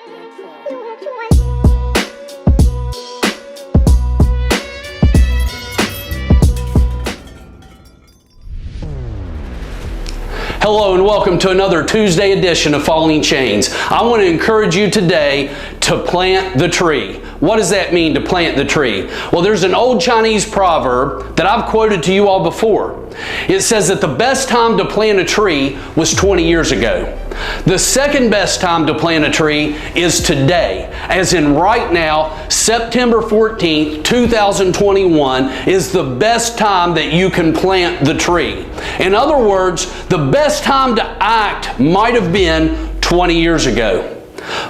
Hello and welcome to another Tuesday edition of Falling Chains. I want to encourage you today to plant the tree. What does that mean, to plant the tree? Well, there's an old Chinese proverb that I've quoted to you all before. It says that the best time to plant a tree was 20 years ago. The second best time to plant a tree is today, as in right now, September 14th, 2021 is the best time that you can plant the tree. In other words, the best time to act might have been 20 years ago.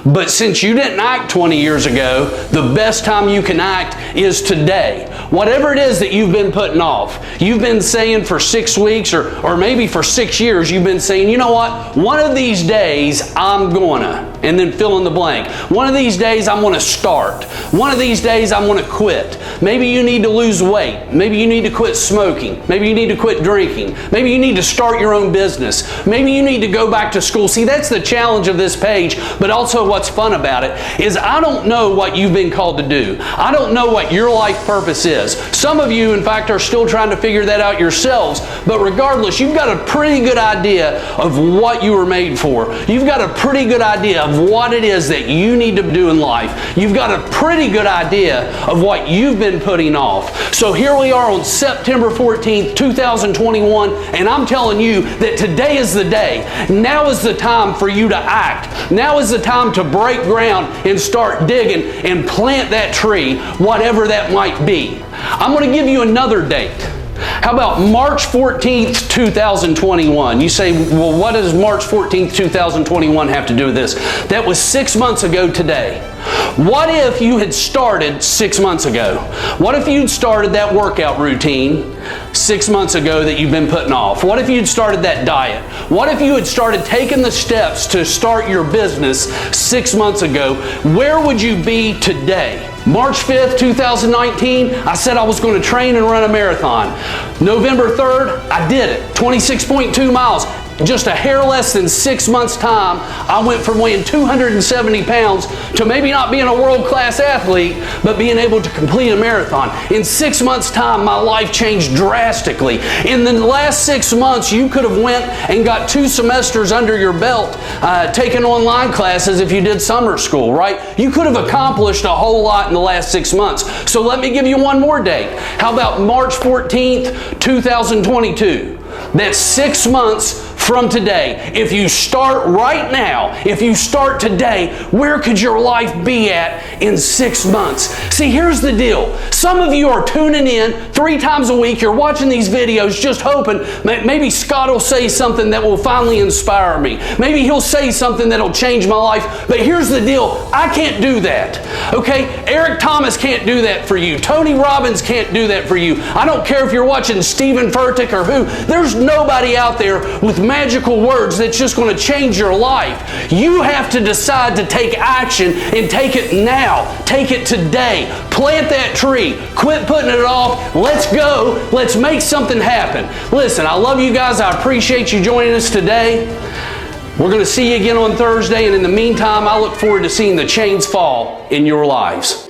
But since you didn't act 20 years ago, the best time you can act is today. Whatever it is that you've been putting off, you've been saying for 6 weeks or maybe for 6 years, you've been saying, you know what, one of these days I'm gonna, and then fill in the blank. One of these days I'm gonna start. One of these days I'm gonna quit. Maybe you need to lose weight. Maybe you need to quit smoking. Maybe you need to quit drinking. Maybe you need to start your own business. Maybe you need to go back to school. See, that's the challenge of this page, but also what's fun about it is I don't know what you've been called to do. I don't know what your life purpose is. Some of you, in fact, are still trying to figure that out yourselves, but regardless, you've got a pretty good idea of what you were made for. You've got a pretty good idea of what it is that you need to do in life. You've got a pretty good idea of what you've been putting off. So here we are on September 14th, 2021, and I'm telling you that today is the day. Now is the time for you to act. Now is the time to break ground and start digging and plant that tree, whatever that might be. I'm going to give you another date. How about March 14th, 2021? You say, well, what does March 14th, 2021 have to do with this? That was 6 months ago today. What if you had started 6 months ago? What if you'd started that workout routine 6 months ago that you've been putting off? What if you'd started that diet? What if you had started taking the steps to start your business 6 months ago? Where would you be today? March 5th, 2019, I said I was going to train and run a marathon. November 3rd, I did it. 26.2 miles. Just a hair less than 6 months' time, I went from weighing 270 pounds to maybe not being a world-class athlete, but being able to complete a marathon. In 6 months' time, my life changed drastically. In the last 6 months, you could have went and got 2 semesters under your belt, taking online classes if you did summer school, right? You could have accomplished a whole lot in the last 6 months. So let me give you one more date. How about March 14th, 2022? That's 6 months from today. If you start right now, if you start today, where could your life be at in 6 months? See, here's the deal. Some of you are tuning in 3 times a week. You're watching these videos just hoping maybe Scott will say something that will finally inspire me. Maybe he'll say something that'll change my life. But here's the deal. I can't do that. Okay? Eric Thomas can't do that for you. Tony Robbins can't do that for you. I don't care if you're watching Stephen Furtick or who. There's nobody out there with magical words that's just going to change your life. You have to decide to take action and take it now. Take it today. Plant that tree. Quit putting it off. Let's go. Let's make something happen. Listen, I love you guys. I appreciate you joining us today. We're going to see you again on Thursday, and in the meantime, I look forward to seeing the chains fall in your lives.